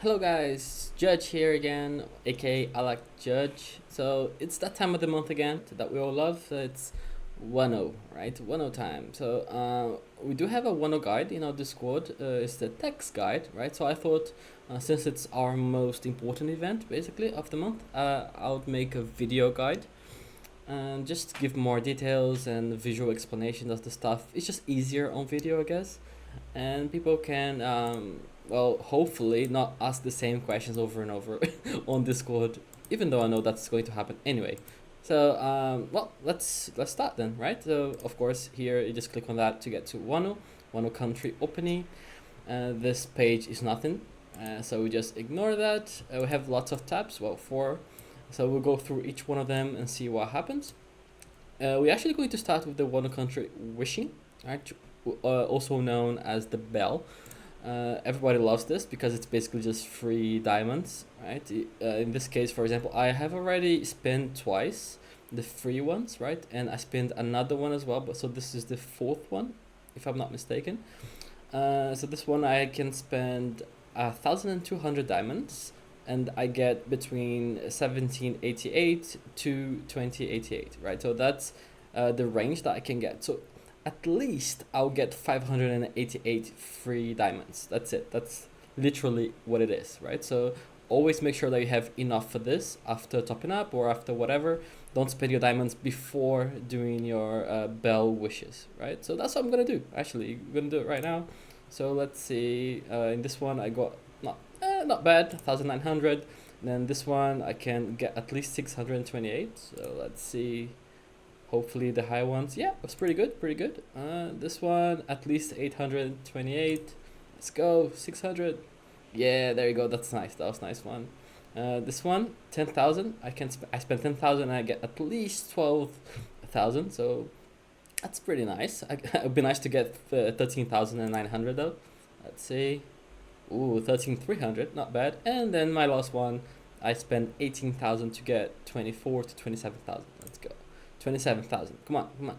Hello guys, Judge here again, aka I like Judge. So it's that time of the month again that we all love. It's WANO, right? WANO time. So we do have a WANO guide in our Discord. It's the text guide, right? So I thought since it's our most important event basically of the month, I would make a video guide and just give more details and visual explanation of the stuff. It's just easier on video, I guess, and people can well, hopefully not ask the same questions over and over on Discord, even though I know that's going to happen anyway. So well, let's start then, right? So of course here you just click on that to get to WANO country opening. This page is nothing, so we just ignore that. We have lots of tabs, well, four, so we'll go through each one of them and see what happens. We're actually going to start with the WANO country wishing, right? Also known as the bell. Everybody loves this because it's basically just free diamonds, right? In this case, for example, I have already spent twice the free ones, right? And I spent another one as well, but so this is the fourth one, if I'm not mistaken. So this one I can spend 1,200 diamonds, and I get between 1788 to 2088, right? So that's the range that I can get. So at least I'll get 588 free diamonds. That's it. That's literally what it is, right? So always make sure that you have enough for this after topping up or after whatever. Don't spend your diamonds before doing your bell wishes, right? So that's what I'm gonna do. Actually, I'm gonna do it right now. So let's see. In this one, I got not bad, 1,900. Then this one, I can get at least 628. So let's see. Hopefully the high ones. Yeah, it's pretty good, pretty good. This one, at least 828. Let's go, 600. Yeah, there you go. That's nice. That was a nice one. This one, 10,000. I spend 10,000 and I get at least 12,000. So that's pretty nice. It'd be nice to get 13,900 though. Let's see. Ooh, 13,300. Not bad. And then my last one, I spent 18,000 to get 24 to 27,000. Let's go. 27,000. Come on, come on.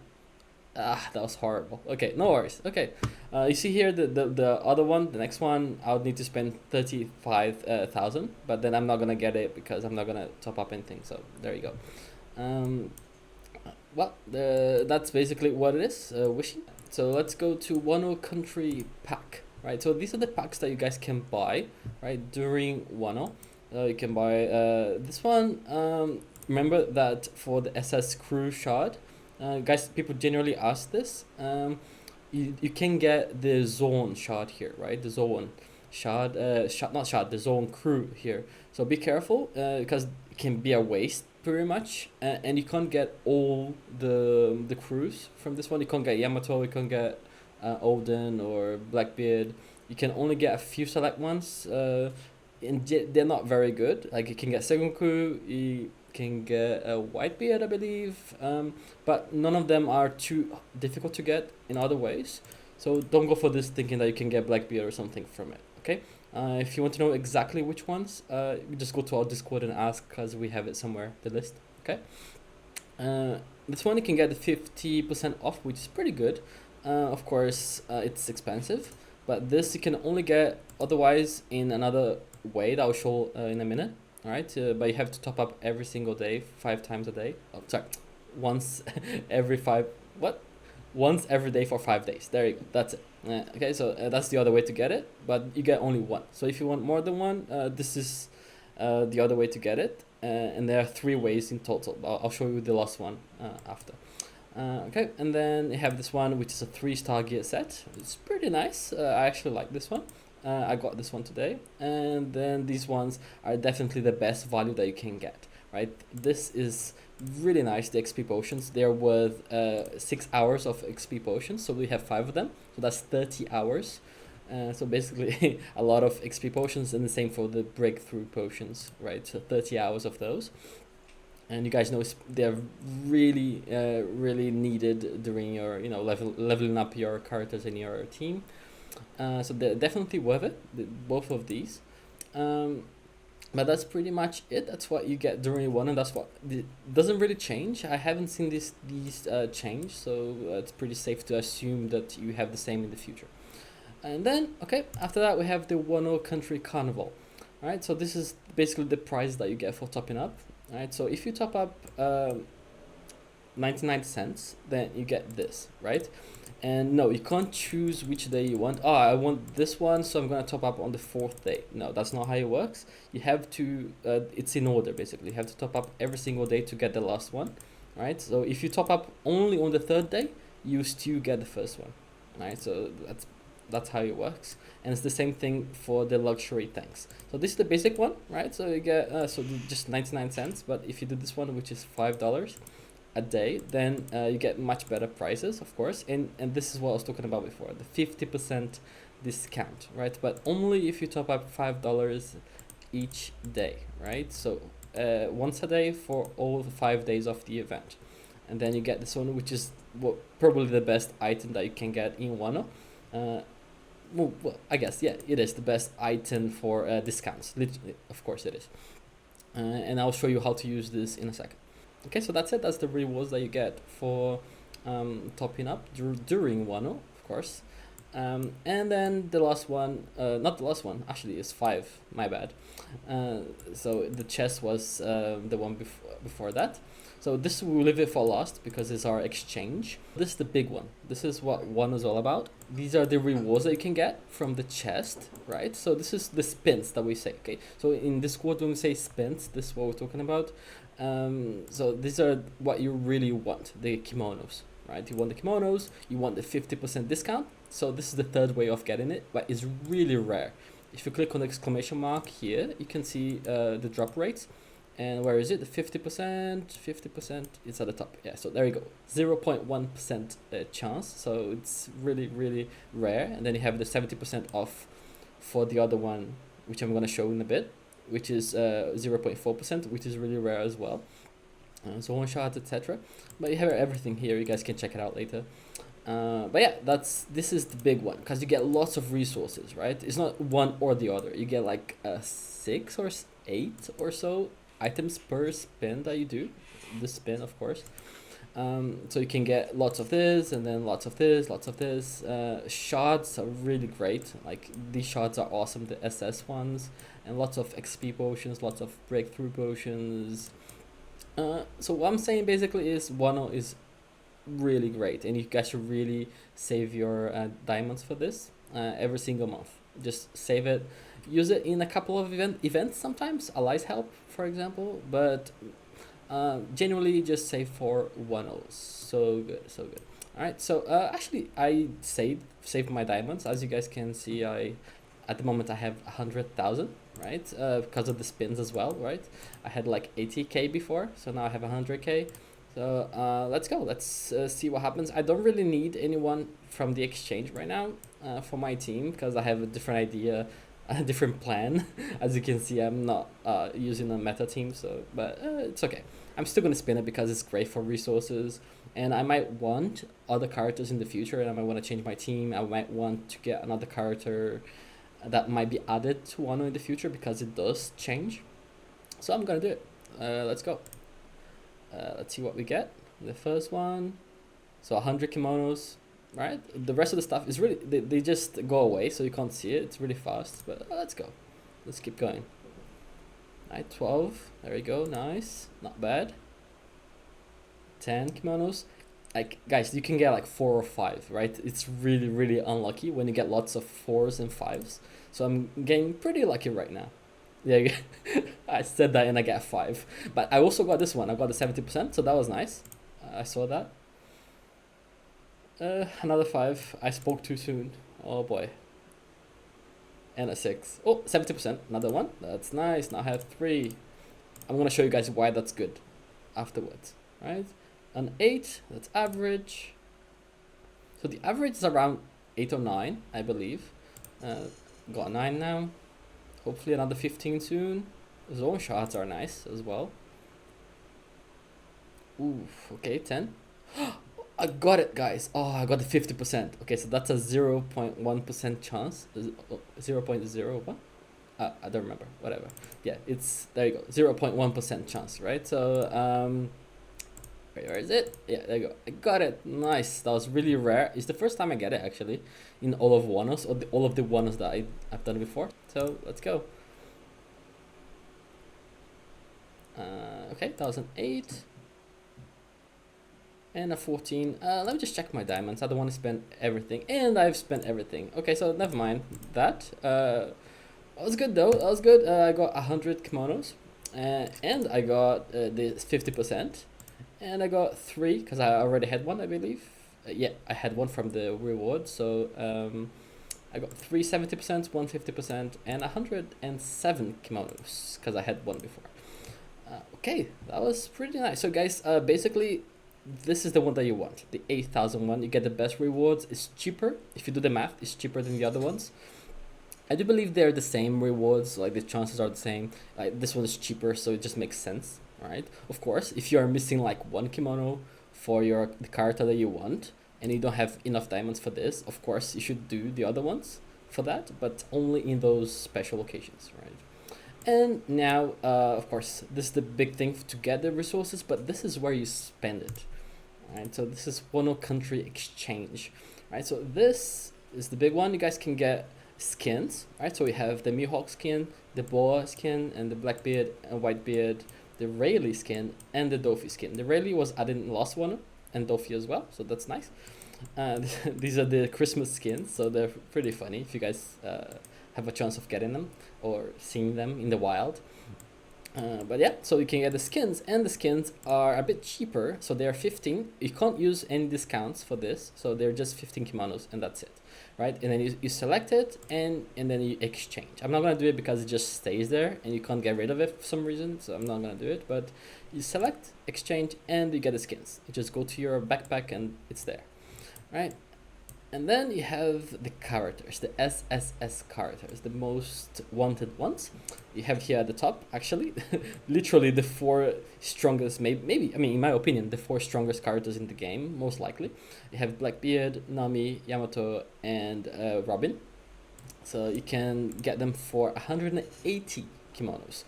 Ah, that was horrible. Okay, no worries. Okay, you see here the other one, the next one, I would need to spend 35,000, but then I'm not gonna get it because I'm not gonna top up anything. So there you go. Um, well, that's basically what it is. Wishing. So let's go to WANO country pack. Right. So these are the packs that you guys can buy, right, during WANO. You can buy this one. Remember that for the SS crew shard, guys, people generally ask this. You can get the zone shard here, right? The zone shard, not shard, the zone crew here. So be careful because it can be a waste pretty much, and you can't get all the crews from this one. You can't get Yamato, you can't get Odin or Blackbeard. You can only get a few select ones. And they're not very good. Like you can get Sengoku, you can get a Whitebeard, I believe, but none of them are too difficult to get in other ways. So don't go for this thinking that you can get Blackbeard or something from it. Okay. If you want to know exactly which ones, you just go to our Discord and ask because we have it somewhere, the list. Okay. This one you can get 50% off, which is pretty good. Of course, it's expensive, but this you can only get otherwise in another way that I'll show in a minute. All right, but you have to top up every single day, 5 times a day. Oh, sorry, once every five. What? Once every day for 5 days. There you go. That's it. Okay, so that's the other way to get it, but you get only one. So if you want more than one, this is the other way to get it. And there are 3 ways in total. I'll show you the last one after. Okay, and then you have this one, which is a 3-star gear set. It's pretty nice. I actually like this one. I got this one today. And then these ones are definitely the best value that you can get, right? This is really nice, the XP potions. They're worth 6 hours of XP potions, so we have 5 of them. So that's 30 hours. So basically a lot of XP potions, and the same for the breakthrough potions, right? So 30 hours of those. And you guys know they're really really needed during your leveling up your characters in your team. So they're definitely worth it, both of these. But that's pretty much it. That's what you get during one, and that's what doesn't really change. I haven't seen these change, so it's pretty safe to assume that you have the same in the future. And then, okay, after that we have the WANO Country Carnival. All right, so this is basically the price that you get for topping up. All right, so if you top up 99 cents, then you get this, right? And no, you can't choose which day you want. Oh, I want this one, so I'm gonna top up on the 4th day. No, that's not how it works. You have to, it's in order basically. You have to top up every single day to get the last one, right? So if you top up only on the 3rd day, you still get the first one, right? So that's how it works. And it's the same thing for the luxury tanks. So this is the basic one, right? So you get just 99 cents, but if you do this one, which is $5 a day, then you get much better prices, of course. And this is what I was talking about before, the 50% discount, right? But only if you top up $5 each day, right? So once a day for all 5 days of the event. And then you get this one, which is probably the best item that you can get in WANO. Well, I guess, yeah, it is the best item for discounts. Literally, of course it is. And I'll show you how to use this in a second. Okay, so that's it. That's the rewards that you get for topping up during WANO, of course. And then the last one, not the last one, actually it's 5, my bad. So the chest was the one before that. So this we'll leave it for last because it's our exchange. This is the big one. This is what WANO is all about. These are the rewards that you can get from the chest, right? So this is the spins that we say, okay? So in Discord when we say spins, this is what we're talking about. So these are what you really want, the kimonos, right? You want the kimonos, you want the 50% discount. So this is the 3rd way of getting it, but it's really rare. If you click on the exclamation mark here, you can see the drop rates. And where is it? The 50%, it's at the top. Yeah, so there you go. 0.1% chance. So it's really, really rare. And then you have the 70% off for the other one, which I'm going to show in a bit, which is 0.4%, which is really rare as well. So one shot, etc. But you have everything here. You guys can check it out later. But yeah, this is the big one because you get lots of resources, right? It's not one or the other. You get like 6 or 8 or so items per spin that you do, the spin of course. So you can get lots of this and then lots of this. Shards are really great, like these shards are awesome, the SS ones, and lots of XP potions, lots of breakthrough potions. So what I'm saying basically is WANO is really great and you guys should really save your diamonds for this every single month. Just save it, use it in a couple of events sometimes, allies help for example, but genuinely just save for WANO. So good. All right, so actually I saved my diamonds. As you guys can see, at the moment I have 100,000, right? Because of the spins as well, right? I had like 80k before, so now I have 100k. So let's go. Let's see what happens. I don't really need anyone from the exchange right now for my team because I have a different idea, a different plan. As you can see, I'm not using a meta team, so but it's okay. I'm still gonna spin it because it's great for resources, and I might want other characters in the future, and I might want to change my team. I might want to get another character that might be added to WANO in the future because it does change. So I'm gonna do it. Let's go. Let's see what we get. The first one, so 100 kimonos, right? The rest of the stuff is really, they just go away, so you can't see it. It's really fast, but let's go. Let's keep going. Right, 12, there we go, nice, not bad. 10 kimonos. Like, guys, you can get like 4 or 5, right? It's really, really unlucky when you get lots of 4s and 5s. So I'm getting pretty lucky right now. Yeah, I said that and I get a 5. But I also got this one. I got the 70%, so that was nice. I saw that. Another 5. I spoke too soon. Oh boy. And a 6. Oh, 70%. Another one. That's nice. Now I have 3. I'm going to show you guys why that's good afterwards. Right? An 8. That's average. So the average is around 8 or 9, I believe. Got a 9 now. Hopefully another 15 soon. Zone shots are nice as well. Ooh, okay, 10. I got it, guys. Oh, I got the 50%. Okay, so that's a 0.1% chance. 0.0 what? I don't remember. Whatever. Yeah, it's, there you go. 0.1% chance, right? So, where is it? Yeah, there you go. I got it. Nice. That was really rare. It's the first time I get it, actually, in all of WANOs, or all of the WANOs that I've done before. So, let's go. Okay, 1008. And a 14. Let me just check my diamonds. I don't want to spend everything. And I've spent everything. Okay, so never mind that. That was good though. That was good. I got 100 kimonos. And I got the 50%. And I got 3 because I already had one, I believe. Yeah, I had one from the reward. So I got 3 70%, 1 50%, and 107 kimonos because I had one before. Okay, that was pretty nice. So guys, basically this is the one that you want, the 8,000 one. You get the best rewards. It's cheaper. If you do the math, it's cheaper than the other ones. I do believe they're the same rewards, like the chances are the same. Like this one is cheaper, so it just makes sense, right? Of course, if you are missing like one kimono for the character that you want, and you don't have enough diamonds for this, of course you should do the other ones for that, but only in those special occasions, right? And now, of course, this is the big thing to get the resources, but this is where you spend it, right? So this is WANO country exchange, right? So this is the big one. You guys can get skins, right? So we have the Mihawk skin, the Boa skin, and the Blackbeard and Whitebeard, the Rayleigh skin, and the Doffy skin. The Rayleigh was added in last one, and Doffy as well, so that's nice. These are the Christmas skins, so they're pretty funny if you guys have a chance of getting them or seeing them in the wild. But yeah, so you can get the skins, and the skins are a bit cheaper, so they're 15. You can't use any discounts for this, so they're just 15 kimonos, and that's it, right? And then you select it, and then you exchange. I'm not gonna do it because it just stays there, and you can't get rid of it for some reason, so I'm not gonna do it. But you select, exchange, and you get the skins. You just go to your backpack, and it's there, right? And then you have the characters, the SSS characters, the most wanted ones. You have here at the top, actually, literally the 4 strongest, maybe, I mean, in my opinion, the 4 strongest characters in the game, most likely. You have Blackbeard, Nami, Yamato, and Robin. So you can get them for 180 kimonos.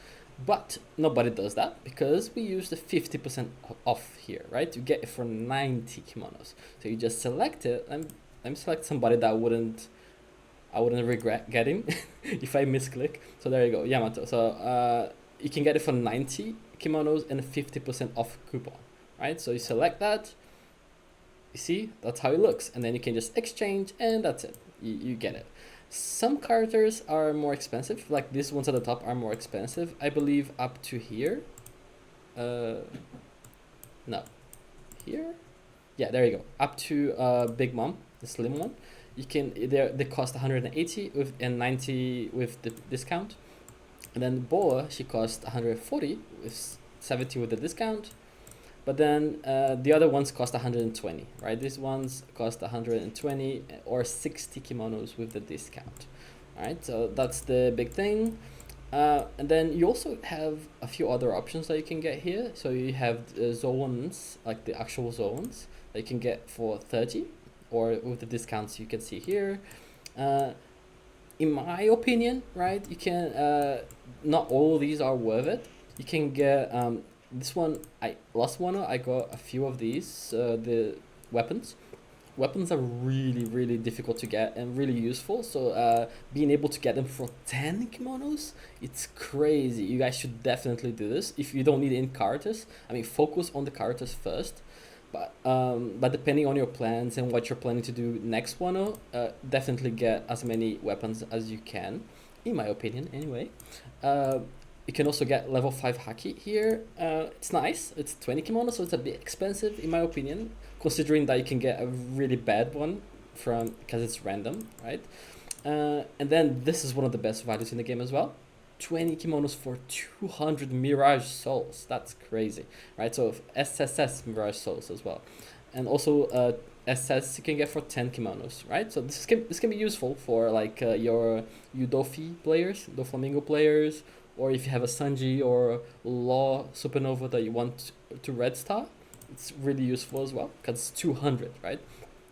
But nobody does that because we use the 50% off here, right? You get it for 90 kimonos. So you just select it, and let me select somebody that I wouldn't regret getting if I misclick. So there you go, Yamato. So you can get it for 90 kimonos and a 50% off coupon, right? So you select that, you see, that's how it looks. And then you can just exchange, and that's it. You get it. Some characters are more expensive, like these ones at the top are more expensive. I believe up to here. No. Here? Yeah, there you go. Up to Big Mom, the slim one. You can, they cost 180 with and 90 with the discount. And then Boa, she cost 140 with 70 with the discount. But then the other ones cost 120, right? These ones cost 120 or 60 kimonos with the discount, right? So that's the big thing. And then you also have a few other options that you can get here. So you have zones, like the actual zones that you can get for 30, or with the discounts you can see here. In my opinion, right, you can, not all of these are worth it. You can get this one, last one I got a few of these, the weapons. Weapons are really difficult to get and really useful, so being able to get them for 10 kimonos, it's crazy. You guys should definitely do this if you don't need any characters. I mean, focus on the characters first, but depending on your plans and what you're planning to do next one, definitely get as many weapons as you can, in my opinion anyway. You can also get level 5 haki here. It's nice. It's 20 kimonos, so it's a bit expensive in my opinion, considering that you can get a really bad one because it's random, right? And then this is one of the best values in the game as well. 20 kimonos for 200 Mirage Souls. That's crazy, right? So SSS Mirage Souls as well. And also SS you can get for 10 kimonos, right? So this can be useful for like your Udofi players, Doflamingo players, or if you have a Sanji or Law Supernova that you want to Red Star, it's really useful as well because it's 200, right?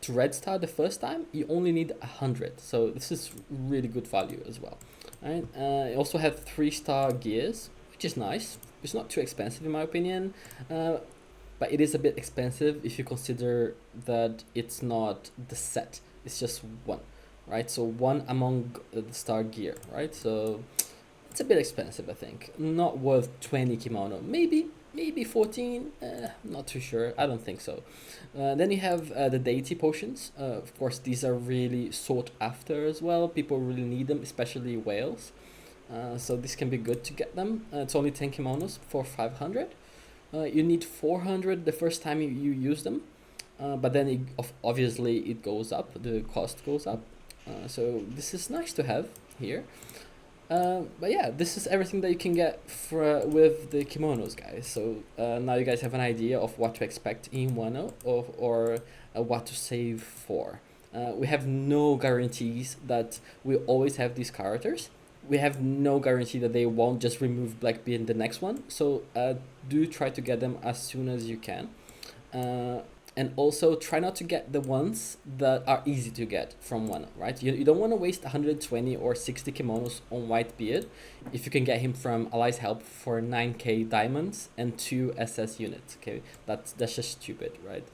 To Red Star the first time, you only need 100, so this is really good value as well, right? You also have 3-star gears, which is nice. It's not too expensive in my opinion, but it is a bit expensive if you consider that it's not the set, it's just one, right? So one among the star gear, right? So It's a bit expensive, I think. Not worth 20 kimono. Maybe 14. Not too sure. I don't think so. Then you have the deity potions. Of course, these are really sought after as well. People really need them, especially whales. So this can be good to get them. It's only 10 kimonos for 500. You need 400 the first time you use them. But then obviously it goes up. The cost goes up. So this is nice to have here. But yeah, this is everything that you can get with the kimonos, guys. So now you guys have an idea of what to expect in WANO or what to save for. We have no guarantees that we always have these characters. We have no guarantee that they won't just remove Blackbeard in the next one. So do try to get them as soon as you can. And also try not to get the ones that are easy to get from WANO, right? You don't want to waste 120 or 60 kimonos on Whitebeard if you can get him from Allies Help for 9k diamonds and 2 SS units, okay? That's just stupid, right?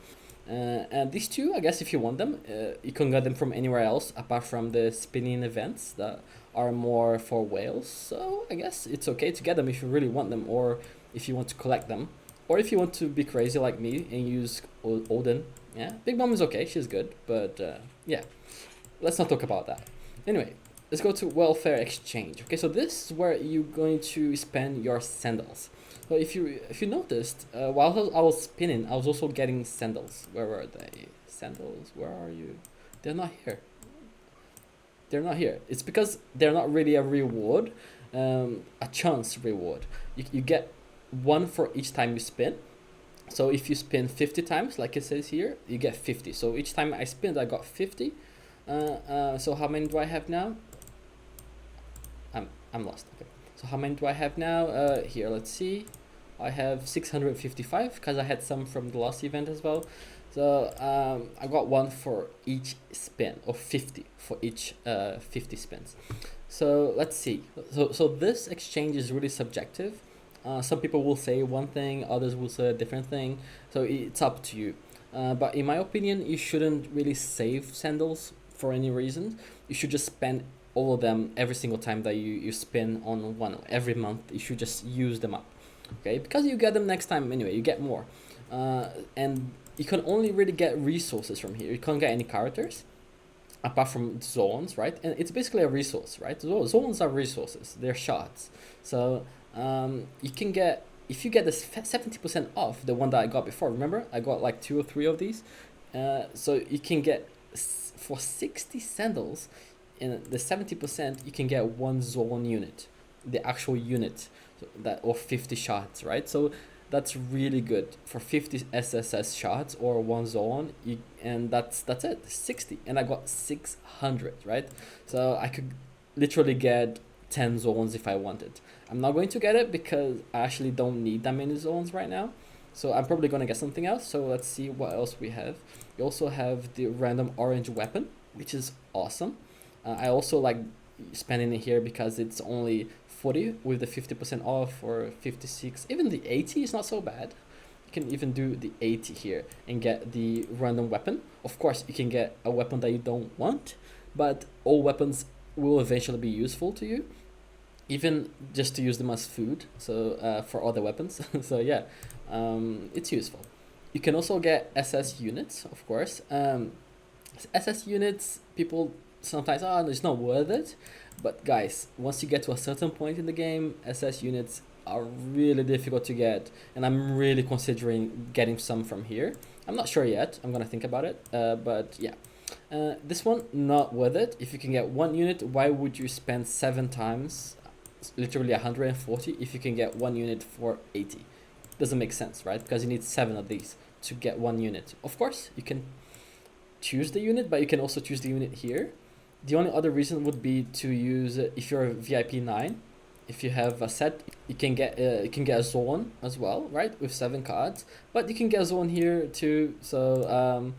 And these two, I guess if you want them, you can get them from anywhere else apart from the spinning events that are more for whales. So I guess it's okay to get them if you really want them or if you want to collect them. Or if you want to be crazy like me and use Odin, yeah, Big Mom is okay, she's good, but yeah, let's not talk about that. Anyway, let's go to welfare exchange. Okay, so this is where you're going to spend your sandals. So if you noticed, while I was spinning, I was also getting sandals. Where were they? Sandals, where are you? They're not here. They're not here. It's because they're not really a reward, a chance reward. You get one for each time you spin. So if you spin 50 times, like it says here, you get 50. So each time I spin, I got 50. So how many do I have now? I'm lost. Okay. So how many do I have now? Here, let's see. I have 655 because I had some from the last event as well. So I got one for each spin, or 50 for each 50 spins. So let's see. So this exchange is really subjective. Some people will say one thing, others will say a different thing. So it's up to you. But in my opinion, you shouldn't really save sandals for any reason. You should just spend all of them every single time that you spin on one. Every month, you should just use them up. Okay, because you get them next time anyway, you get more. And you can only really get resources from here. You can't get any characters apart from zones, right? And it's basically a resource, right? Zones are resources, they're shards. So you can get, if you get this 70% off the one that I got before, remember I got like 2 or 3 of these, so you can get for 60 sandals in the 70% you can get 1 zone unit, the actual unit, so that, or 50 shards, right? So that's really good for 50 SSS shards or 1 zone, and that's it, 60, and I got 600, right? So I could literally get 10 zones if I wanted. I'm not going to get it because I actually don't need that many zones right now. So I'm probably going to get something else. So let's see what else we have. We also have the random orange weapon, which is awesome. I also like spending it here because it's only 40 with the 50% off, or 56. Even the 80 is not so bad. You can even do the 80 here and get the random weapon. Of course, you can get a weapon that you don't want, but all weapons will eventually be useful to you, even just to use them as food, so for other weapons. So yeah, it's useful. You can also get SS units, of course. SS units, people sometimes, it's not worth it, but guys, once you get to a certain point in the game, SS units are really difficult to get, and I'm really considering getting some from here. I'm not sure yet, I'm gonna think about it, but yeah. This one, not worth it. If you can get 1 unit, why would you spend 7 times, literally 140, if you can get 1 unit for 80? Doesn't make sense, right? Because you need 7 of these to get 1 unit. Of course, you can choose the unit, but you can also choose the unit here. The only other reason would be to use, if you're a VIP 9, if you have a set, you can get a zone as well, right? With 7 cards, but you can get a zone here too. So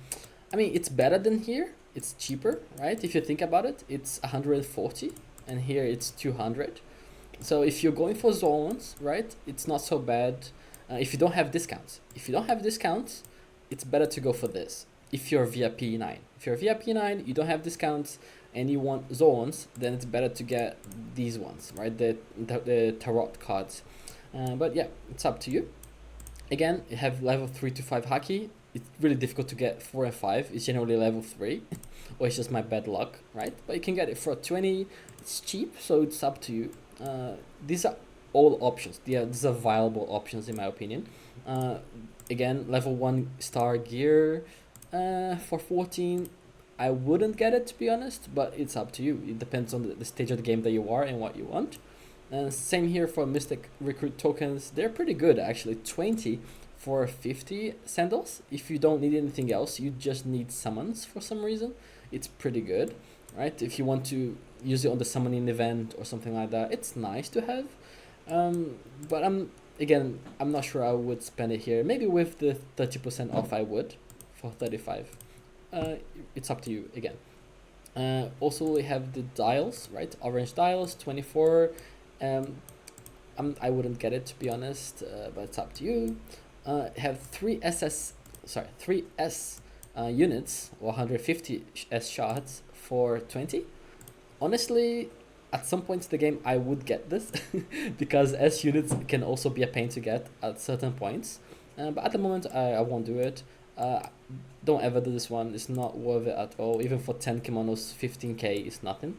I mean, it's better than here. It's cheaper, right? If you think about it, it's 140, and here it's 200. So if you're going for zones, right, it's not so bad. If you don't have discounts, it's better to go for this. If you're VIP 9, you don't have discounts, and you want zones, then it's better to get these ones, right? The tarot cards. But yeah, it's up to you. Again, you have level 3 to 5 haki. It's really difficult to get 4 and 5. It's generally level 3, or it's just my bad luck, right? But you can get it for 20. It's cheap, so it's up to you. These are all options. Yeah, these are viable options in my opinion. Again, level 1 star gear for 14. I wouldn't get it, to be honest, but it's up to you. It depends on the stage of the game that you are and what you want. Same here for Mystic Recruit tokens. They're pretty good actually. 20 for 50 sandals. If you don't need anything else, you just need summons for some reason, it's pretty good, right? If you want to use it on the summoning event or something like that, it's nice to have. But I'm not sure I would spend it here. Maybe with the 30% off I would for 35. It's up to you again. Also we have the dials, right? Orange dials, 24. I wouldn't get it, to be honest, but it's up to you. Have 3S units or 150 S shards for 20. Honestly, at some points in the game I would get this because S units can also be a pain to get at certain points. But at the moment I won't do it. Don't ever do this one. It's not worth it at all. Even for 10 kimonos, 15k is nothing.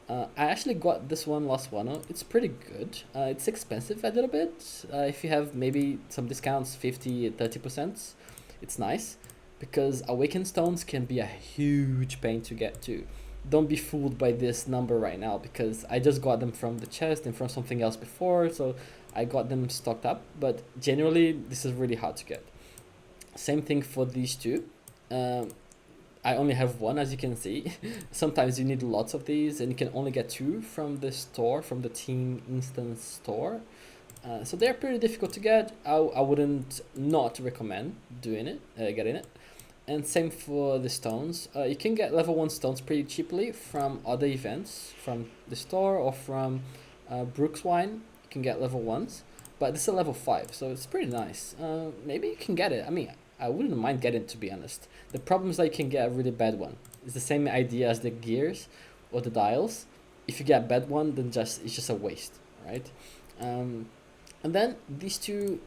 I actually got this one last WANO. It's pretty good. It's expensive a little bit. If you have maybe some discounts, 50, 30%, it's nice. Because Awakened Stones can be a huge pain to get to. Don't be fooled by this number right now, because I just got them from the chest and from something else before, so I got them stocked up. But generally, this is really hard to get. Same thing for these two. I only have one, as you can see. Sometimes you need lots of these, and you can only get 2 from the store, from the team instance store. So they're pretty difficult to get. I wouldn't not recommend doing it, getting it. And same for the stones. You can get level 1 stones pretty cheaply from other events, from the store or from Brooks Wine. You can get level 1s, but this is a level 5, so it's pretty nice. Maybe you can get it. I mean, I wouldn't mind getting it, to be honest. The problem is that you can get a really bad one. It's the same idea as the gears or the dials. If you get a bad one, then it's just a waste, right? And then these two,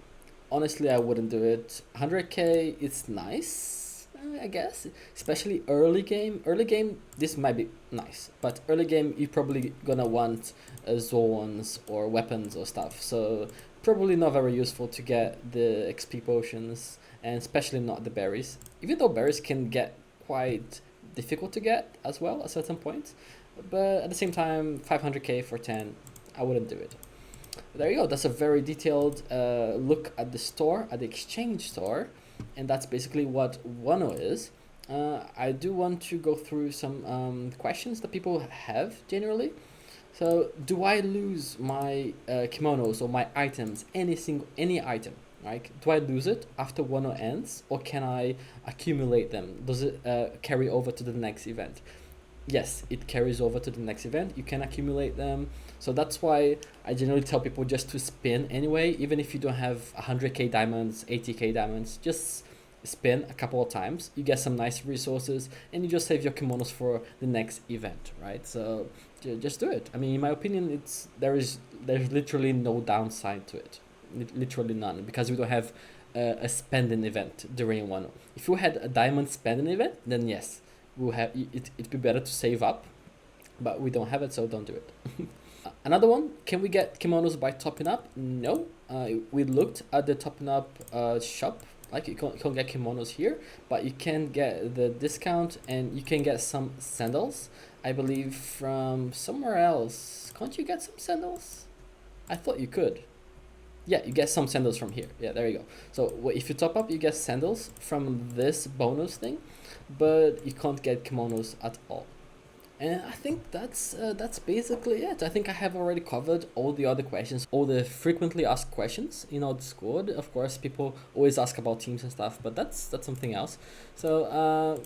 honestly, I wouldn't do it. 100k, it's nice, I guess. Especially early game. Early game, this might be nice. But early game, you're probably gonna want zones or weapons or stuff. So probably not very useful to get the XP potions, and especially not the berries. Even though berries can get quite difficult to get as well at certain points. But at the same time, 500k for 10, I wouldn't do it. There you go. That's a very detailed look at the store, at the exchange store. And that's basically what WANO is. I do want to go through some questions that people have generally. So, do I lose my kimonos or my items, any item? Right? Do I lose it after WANO ends, or can I accumulate them? Does it carry over to the next event? Yes, it carries over to the next event. You can accumulate them. So that's why I generally tell people just to spin anyway, even if you don't have 100k diamonds, 80k diamonds, just spin a couple of times. You get some nice resources, and you just save your kimonos for the next event, right? So just do it. I mean, in my opinion, there's literally no downside to it. Literally none, because we don't have a spending event during WANO. If you had a diamond spending event, then yes, we'll have it'd be better to save up, but we don't have it, so don't do it. Another one, can we get kimonos by topping up? No. We looked at the topping up shop. Like, you can't get kimonos here, but you can get the discount, and you can get some sandals, I believe, from somewhere else. Can't you get some sandals? I thought you could. Yeah, you get some sandals from here. Yeah, there you go. So if you top up, you get sandals from this bonus thing, but you can't get kimonos at all. And I think that's basically it. I think I have already covered all the other questions, all the frequently asked questions in our Discord. Of course, people always ask about teams and stuff, but that's something else. So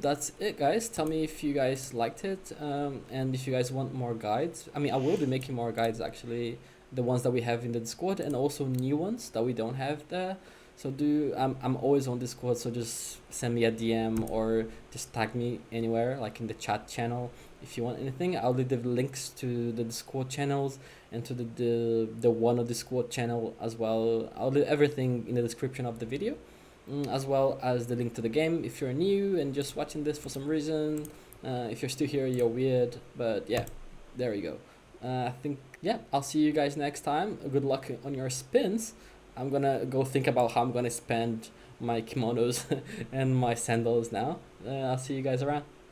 that's it, guys. Tell me if you guys liked it, and if you guys want more guides. I mean, I will be making more guides, actually, the ones that we have in the Discord, and also new ones that we don't have there. So I'm always on Discord, so just send me a DM or just tag me anywhere, like in the chat channel, if you want anything. I'll leave the links to the Discord channels and to the WANO Discord channel as well. I'll leave everything in the description of the video, as well as the link to the game if you're new and just watching this for some reason. If you're still here, you're weird, but yeah, there we go. I think, yeah, I'll see you guys next time. Good luck on your spins. I'm gonna go think about how I'm gonna spend my kimonos and my sandals now. I'll see you guys around.